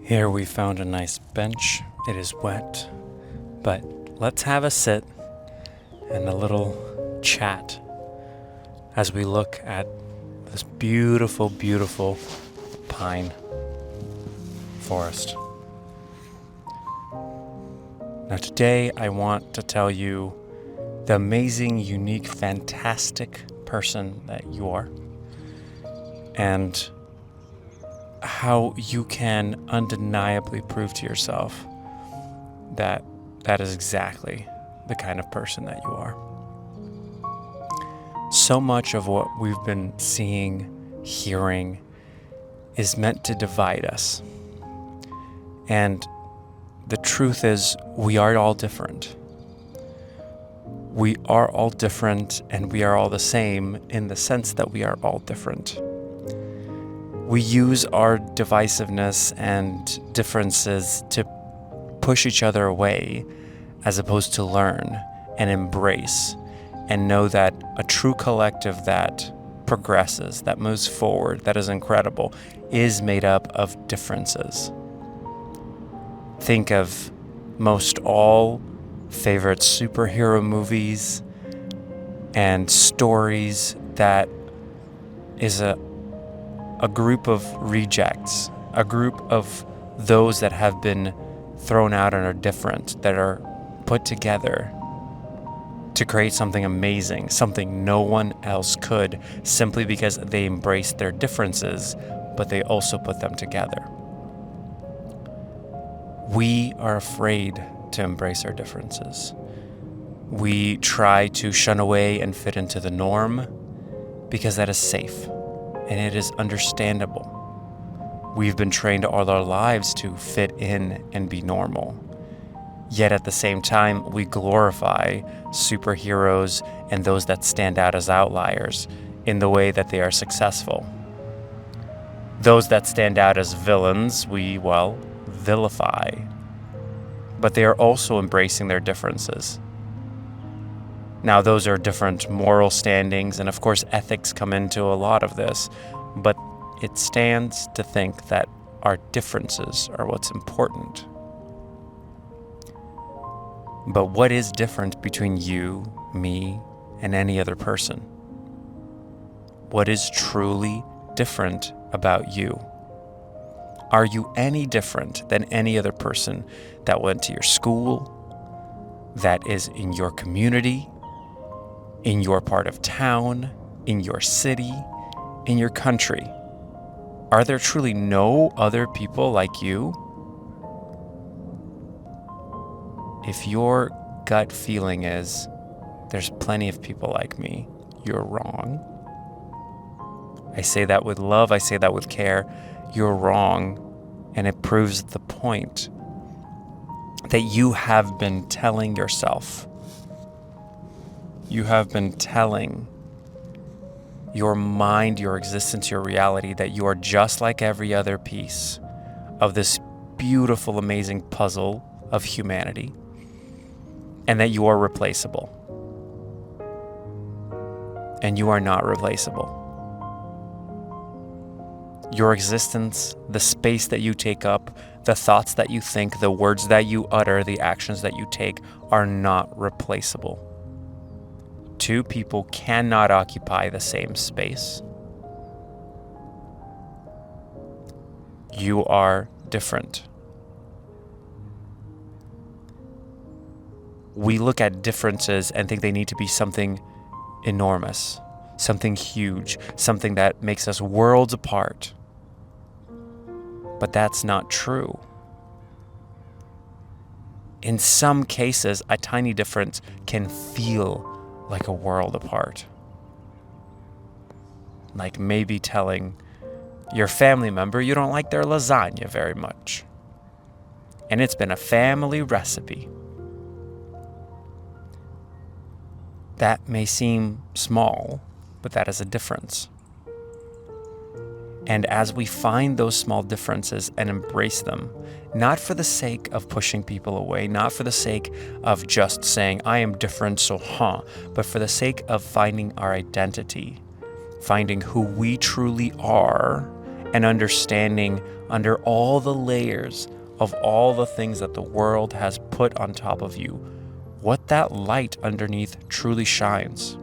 Here we found a nice bench. It is wet, but let's have a sit and a little chat as we look at this beautiful, beautiful pine forest. Now today I want to tell you the amazing, unique, fantastic person that you are and how you can undeniably prove to yourself that that is exactly the kind of person that you are. So much of what we've been seeing, hearing, is meant to divide us. And the truth is, we are all different. We are all different, and we are all the same in the sense that we are all different. We use our divisiveness and differences to push each other away as opposed to learn and embrace and know that a true collective that progresses, that moves forward, that is incredible, is made up of differences. Think of most all favorite superhero movies and stories that is a group of rejects, a group of those that have been thrown out and are different, that are put together to create something amazing, something no one else could, simply because they embraced their differences, but they also put them together. We are afraid to embrace our differences. We try to shun away and fit into the norm because that is safe. And it is understandable. We've been trained all our lives to fit in and be normal. Yet at the same time, we glorify superheroes and those that stand out as outliers in the way that they are successful. Those that stand out as villains, we, vilify. But they are also embracing their differences. Now, those are different moral standings, and of course, ethics come into a lot of this, but it stands to think that our differences are what's important. But what is different between you, me, and any other person? What is truly different about you? Are you any different than any other person that went to your school, that is in your community, in your part of town, in your city, in your country? Are there truly no other people like you? If your gut feeling is, there's plenty of people like me, you're wrong. I say that with love, I say that with care. You're wrong, and it proves the point that you have been telling yourself. You have been telling your mind, your existence, your reality that you are just like every other piece of this beautiful, amazing puzzle of humanity, and that you are replaceable. And you are not replaceable. Your existence, the space that you take up, the thoughts that you think, the words that you utter, the actions that you take are not replaceable. Two people cannot occupy the same space. You are different. We look at differences and think they need to be something enormous, something huge, something that makes us worlds apart. But that's not true. In some cases, a tiny difference can feel like a world apart. Like maybe telling your family member you don't like their lasagna very much. And it's been a family recipe. That may seem small, but that is a difference. And as we find those small differences and embrace them, not for the sake of pushing people away, not for the sake of just saying, I am different, so but for the sake of finding our identity, finding who we truly are, and understanding under all the layers of all the things that the world has put on top of you, what that light underneath truly shines.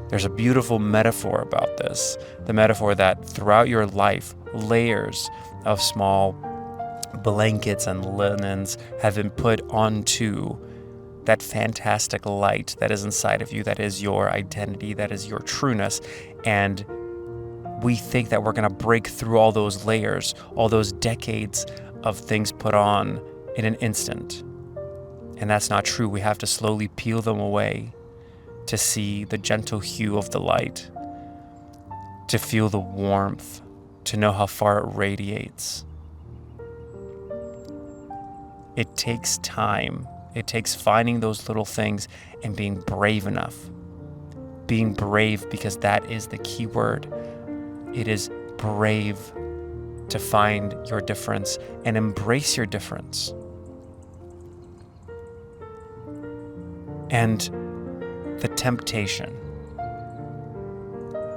There's a beautiful metaphor about this, the metaphor that throughout your life, layers of small blankets and linens have been put onto that fantastic light that is inside of you, that is your identity, that is your trueness. And we think that we're going to break through all those layers, all those decades of things put on in an instant. And that's not true. We have to slowly peel them away to see the gentle hue of the light, to feel the warmth, to know how far it radiates. It takes time. It takes finding those little things and being brave enough. Being brave, because that is the key word. It is brave to find your difference and embrace your difference. And the temptation.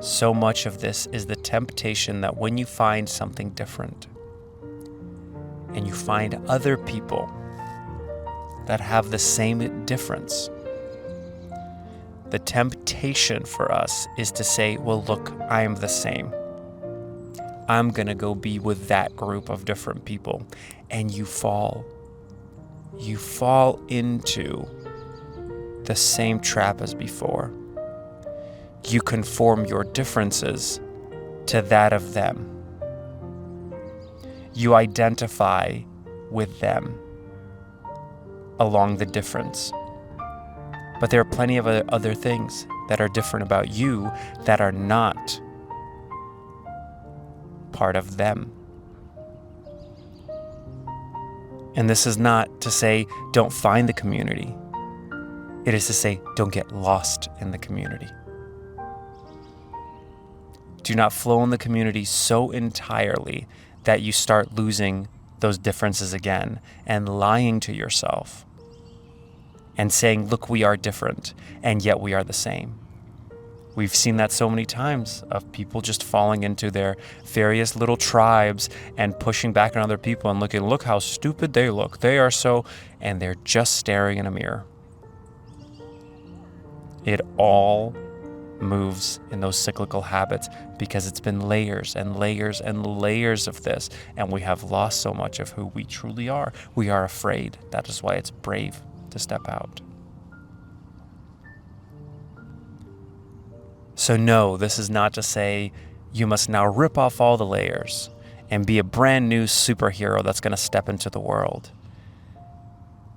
So much of this is the temptation that when you find something different and you find other people that have the same difference, the temptation for us is to say, well, look, I am the same. I'm going to go be with that group of different people. And you fall into the same trap as before. You conform your differences to that of them. You identify with them along the difference. But there are plenty of other things that are different about you that are not part of them. And this is not to say don't find the community. It is to say, don't get lost in the community. Do not flow in the community so entirely that you start losing those differences again and lying to yourself and saying, look, we are different, and yet we are the same. We've seen that so many times of people just falling into their various little tribes and pushing back on other people and looking, look how stupid they look. They are so, and they're just staring in a mirror. It all moves in those cyclical habits because it's been layers and layers and layers of this, and we have lost so much of who we truly are. We are afraid. That is why it's brave to step out. So no, this is not to say you must now rip off all the layers and be a brand new superhero that's going to step into the world.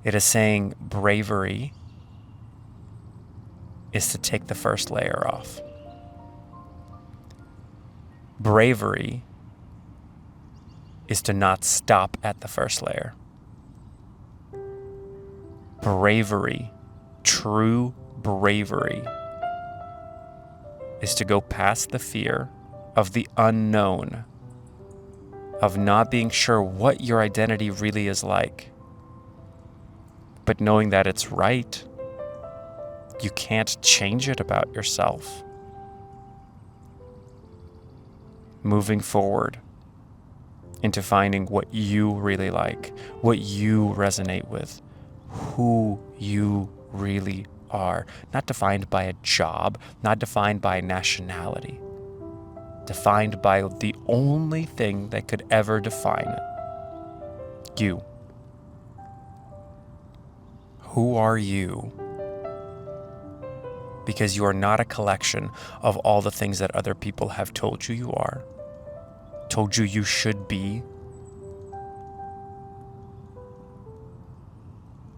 It is saying bravery is to take the first layer off. Bravery is to not stop at the first layer. Bravery, true bravery, is to go past the fear of the unknown, of not being sure what your identity really is like, but knowing that it's right. You can't change it about yourself. Moving forward into finding what you really like, what you resonate with, who you really are. Not defined by a job, not defined by nationality. Defined by the only thing that could ever define it. You. Who are you? Because you are not a collection of all the things that other people have told you are, told you should be.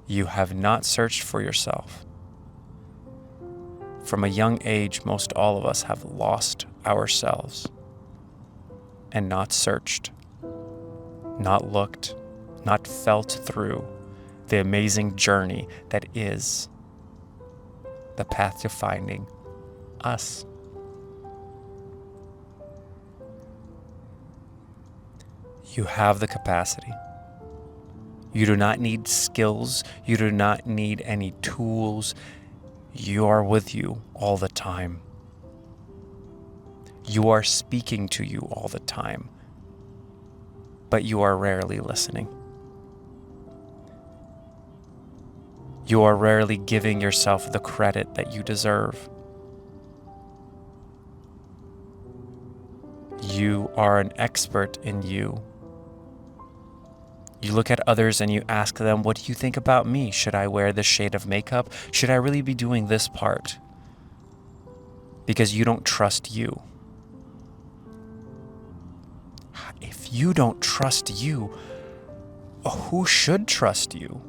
You have not searched for yourself. From a young age, most all of us have lost ourselves and not searched, not looked, not felt through the amazing journey that is the path to finding us. You have the capacity. You do not need skills. You do not need any tools. You are with you all the time. You are speaking to you all the time, but you are rarely listening. You are rarely giving yourself the credit that you deserve. You are an expert in you. You look at others and you ask them, what do you think about me? Should I wear this shade of makeup? Should I really be doing this part? Because you don't trust you. If you don't trust you, who should trust you?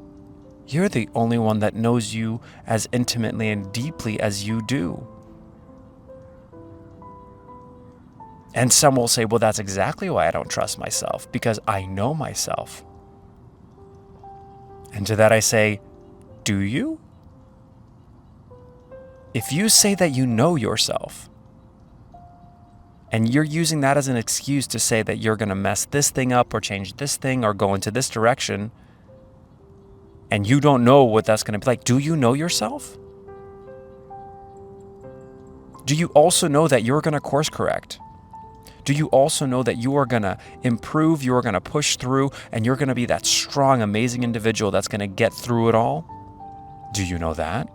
You're the only one that knows you as intimately and deeply as you do. And some will say, well, that's exactly why I don't trust myself, because I know myself. And to that I say, do you? If you say that you know yourself, and you're using that as an excuse to say that you're going to mess this thing up or change this thing or go into this direction, and you don't know what that's going to be like, do you know yourself? Do you also know that you're going to course correct? Do you also know that you are going to improve, you are going to push through, and you're going to be that strong, amazing individual that's going to get through it all? Do you know that?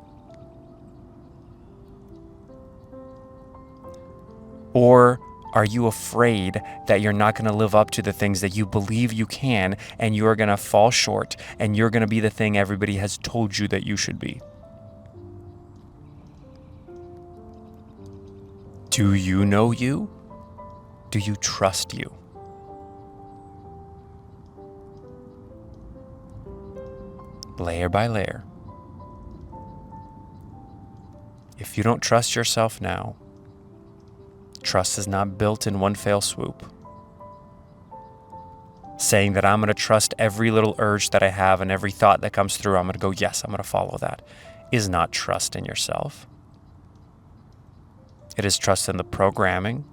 Or are you afraid that you're not going to live up to the things that you believe you can, and you're going to fall short, and you're going to be the thing everybody has told you that you should be? Do you know you? Do you trust you? Layer by layer. If you don't trust yourself now, trust is not built in one fell swoop. Saying that I'm going to trust every little urge that I have and every thought that comes through, I'm going to go, yes, I'm going to follow that, is not trust in yourself. It is trust in the programming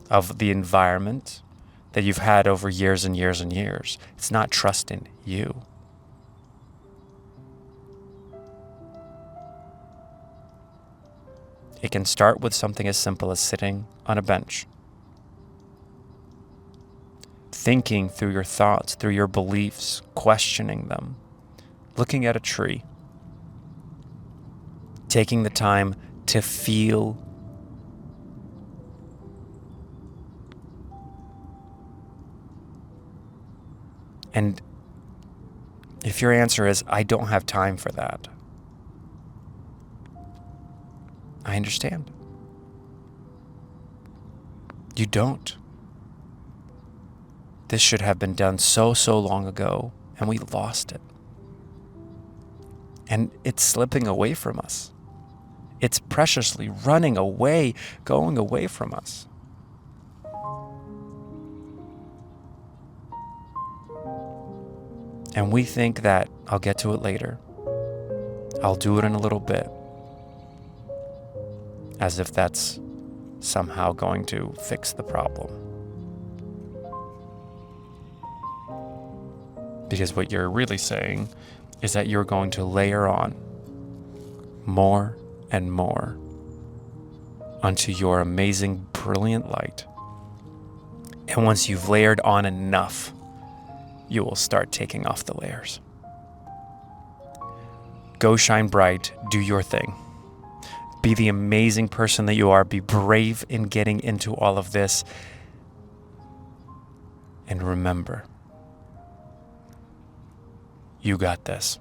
of the environment that you've had over years and years and years. It's not trust in you. It can start with something as simple as sitting on a bench, thinking through your thoughts, through your beliefs, questioning them, looking at a tree, taking the time to feel and if your answer is, I don't have time for that, I understand. You don't. This should have been done so long ago, and we lost it. And it's slipping away from us. It's preciously running away, going away from us. And we think that I'll get to it later. I'll do it in a little bit. As if that's somehow going to fix the problem. Because what you're really saying is that you're going to layer on more and more onto your amazing, brilliant light. And once you've layered on enough, you will start taking off the layers. Go shine bright, do your thing. Be the amazing person that you are. Be brave in getting into all of this. And remember, you got this.